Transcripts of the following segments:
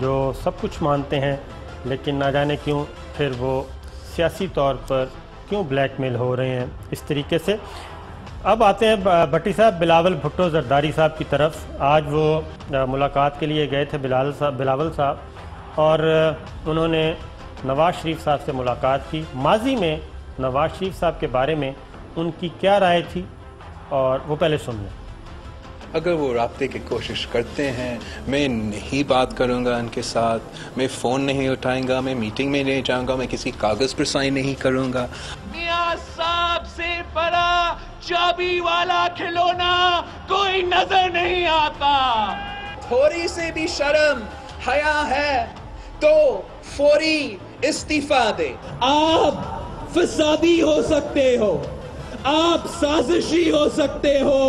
جو سب کچھ مانتے ہیں لیکن نہ جانے کیوں پھر وہ سیاسی طور پر کیوں بلیک میل ہو رہے ہیں اس طریقے سے۔ اب آتے ہیں بھٹی صاحب بلاول بھٹو زرداری صاحب کی طرف۔ آج وہ ملاقات کے لیے گئے تھے بلاول صاحب، اور انہوں نے نواز شریف صاحب سے ملاقات کی۔ ماضی میں نواز شریف صاحب کے بارے میں ان کی کیا رائے تھی، اور وہ پہلے سن لیں۔ اگر وہ رابطے کی کوشش کرتے ہیں، میں نہیں بات کروں گا ان کے ساتھ، میں فون نہیں اٹھائیں گا، میں میٹنگ میں نہیں جاؤں گا، میں کسی کاغذ پر سائن نہیں کروں گا۔ میاں صاحب سے بڑا چابی والا کھلونا کوئی نظر نہیں آتا۔ تھوڑی سے بھی شرم حیا ہے تو فوری استعفیٰ دے۔ آپ فسادی ہو سکتے ہو، آپ سازشی ہو سکتے ہو،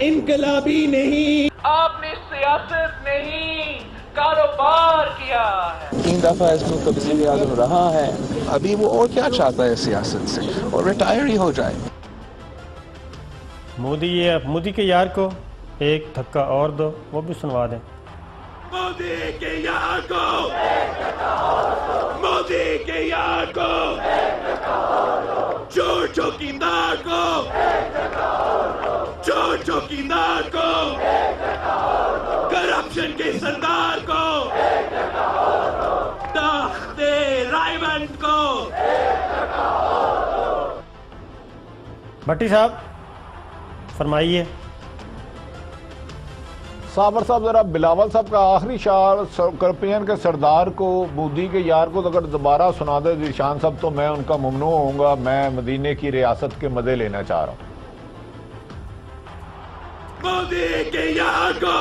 انقلابی نہیں۔ آپ نے سیاست نہیں کاروبار کیا ہے۔ 3 دفعہ اس ملک کا وزیر اعظم رہا ہے، ابھی وہ اور کیا چاہتا ہے سیاست سے، اور ریٹائر ہی ہو جائے۔ مودی کے یار کو ایک دھکا اور دو، وہ بھی سنوا دیں۔ مودی کے یار کو، مودی کے یار کو، چور چوکیدار کو، چور چوکیدار کو، کرپشن کے سردار کو، تخت رائے بند کو۔ بھٹی صاحب فرمائیے۔ صابر صاحب ذرا بلاول صاحب کا آخری شعر کرپشن کے سردار کو، مودی کے یار کو اگر دوبارہ سنا دے ذیشان صاحب تو میں ان کا ممنوع ہوں گا۔ میں مدینے کی ریاست کے مزے لینا چاہ رہا ہوں۔ مودی کے یار کو،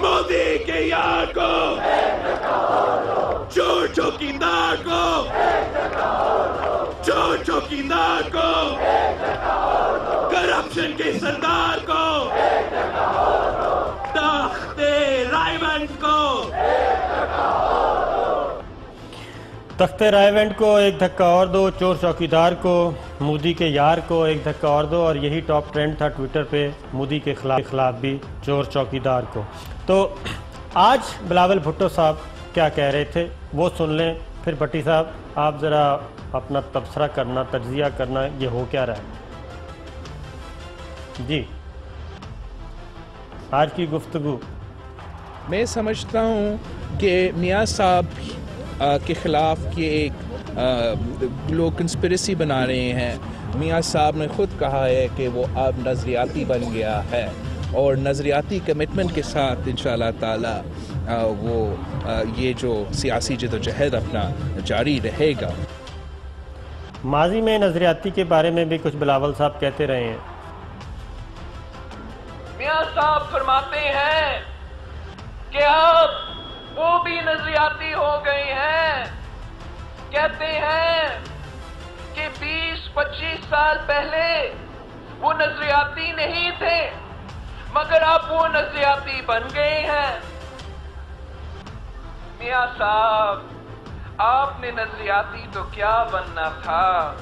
مودی کے یار کو، چور چوکیدار کو، چور چوکیدار کو، کرپشن کے سردار کو، تخت رائے بند کو۔ تخت رائے بند کو ایک دھکا اور دو، چور چوکیدار کو، مودی کے یار کو ایک دھکا اور دو، اور یہی ٹاپ ٹرینڈ تھا ٹویٹر پہ مودی کے خلاف بھی چور چوکیدار کو۔ تو آج بلاول بھٹو صاحب کیا کہہ رہے تھے وہ سن لیں، پھر بھٹی صاحب آپ ذرا اپنا تبصرہ کرنا، تجزیہ کرنا، یہ ہو کیا رہا ہے جی آج کی گفتگو۔ میں سمجھتا ہوں کہ میاں صاحب کے خلاف یہ ایک لوگ کنسپریسی بنا رہے ہیں۔ میاں صاحب نے خود کہا ہے کہ وہ اب نظریاتی بن گیا ہے، اور نظریاتی کمٹمنٹ کے ساتھ انشاءاللہ تعالی وہ یہ جو سیاسی جدوجہد اپنا جاری رہے گا۔ ماضی میں نظریاتی کے بارے میں بھی کچھ بلاول صاحب کہتے رہے ہیں۔ میاں صاحب فرماتے ہیں کہ اب وہ بھی نظریاتی ہو گئے ہیں۔ کہتے ہیں کہ 20-25 سال پہلے وہ نظریاتی نہیں تھے، مگر اب وہ نظریاتی بن گئے ہیں۔ میاں صاحب آپ نے نظریاتی تو کیا بننا تھا،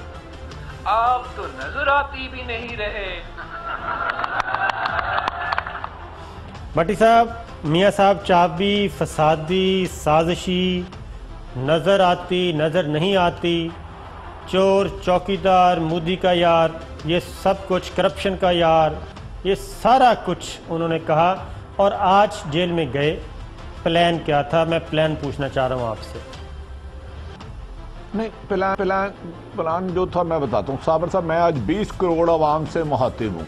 آپ تو نظر آتی بھی نہیں رہے۔ بھٹی صاحب، میاں صاحب چابی، فسادی، سازشی، نظر آتی، نظر نہیں آتی، چور چوکیدار، مودی کا یار، یہ سب کچھ کرپشن کا یار، یہ سارا کچھ انہوں نے کہا، اور آج جیل میں گئے۔ پلان کیا تھا؟ میں پلان پوچھنا چاہ رہا ہوں آپ سے۔ نہیں، پلان جو تھا میں بتاتا ہوں صابر صاحب۔ میں آج 20 کروڑ عوام سے مخاطب ہوں،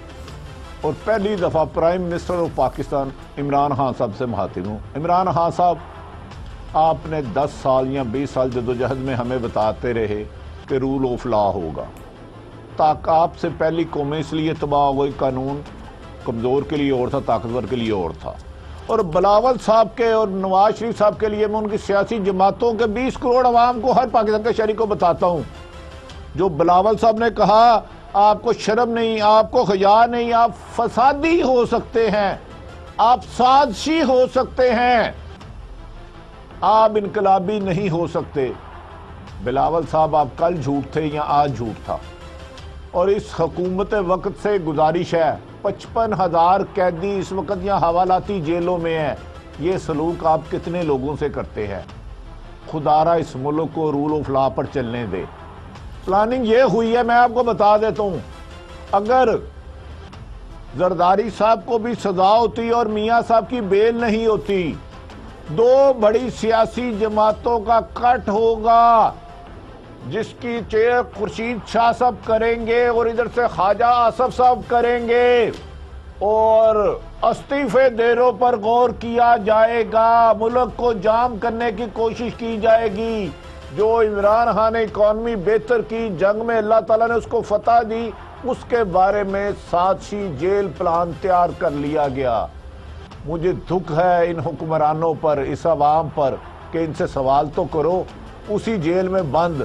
اور پہلی دفعہ prime minister of Pakistan Imran Khan صاحب سے مخاطب ہوں۔ عمران خان صاحب، آپ نے 10 سال یا 20 سال جدوجہد میں ہمیں بتاتے رہے کہ رول آف لا ہوگا، تاکہ آپ سے پہلی قومیں اس لیے تباہ ہو گئی، قانون کمزور کے لیے اور تھا، طاقتور کے لیے اور تھا۔ اور بلاول صاحب کے اور نواز شریف صاحب کے لیے میں ان کی سیاسی جماعتوں کے 20 کروڑ عوام کو، ہر پاکستان کے شہری کو بتاتا ہوں، جو بلاول صاحب نے کہا آپ کو شرم نہیں، آپ کو حیا نہیں، آپ فسادی ہو سکتے ہیں، آپ سازشی ہو سکتے ہیں، آپ انقلابی نہیں ہو سکتے۔ بلاول صاحب، آپ کل جھوٹ تھے یا آج جھوٹ تھا؟ اور اس حکومت وقت سے گزارش ہے، 55,000 قیدی اس وقت یا حوالاتی جیلوں میں ہیں، یہ سلوک آپ کتنے لوگوں سے کرتے ہیں؟ خدارہ اس ملک کو رول آف لا پر چلنے دے۔ پلاننگ یہ ہوئی ہے، میں آپ کو بتا دیتا ہوں، اگر زرداری صاحب کو بھی سزا ہوتی اور میاں صاحب کی بیل نہیں ہوتی، دو بڑی سیاسی جماعتوں کا کٹ ہوگا، جس کی چیئر خورشید شاہ صاحب کریں گے اور ادھر سے خواجہ آصف صاحب کریں گے، اور استعفے دیروں پر غور کیا جائے گا، ملک کو جام کرنے کی کوشش کی جائے گی۔ جو عمران خان نے اکانومی بہتر کی، جنگ میں اللہ تعالیٰ نے اس کو فتح دی، اس کے بارے میں سازشی جیل پلان تیار کر لیا گیا۔ مجھے دکھ ہے ان حکمرانوں پر، اس عوام پر، کہ ان سے سوال تو کرو۔ اسی جیل میں بند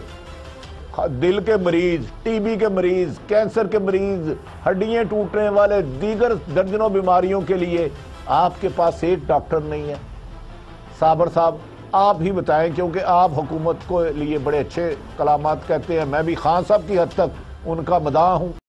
دل کے مریض، ٹی بی کے مریض، کینسر کے مریض، ہڈیاں ٹوٹنے والے، دیگر درجنوں بیماریوں کے لیے آپ کے پاس ایک ڈاکٹر نہیں ہے۔ صابر صاحب آپ ہی بتائیں، کیونکہ آپ حکومت کو لیے بڑے اچھے کلامات کہتے ہیں، میں بھی خان صاحب کی حد تک ان کا مداح ہوں۔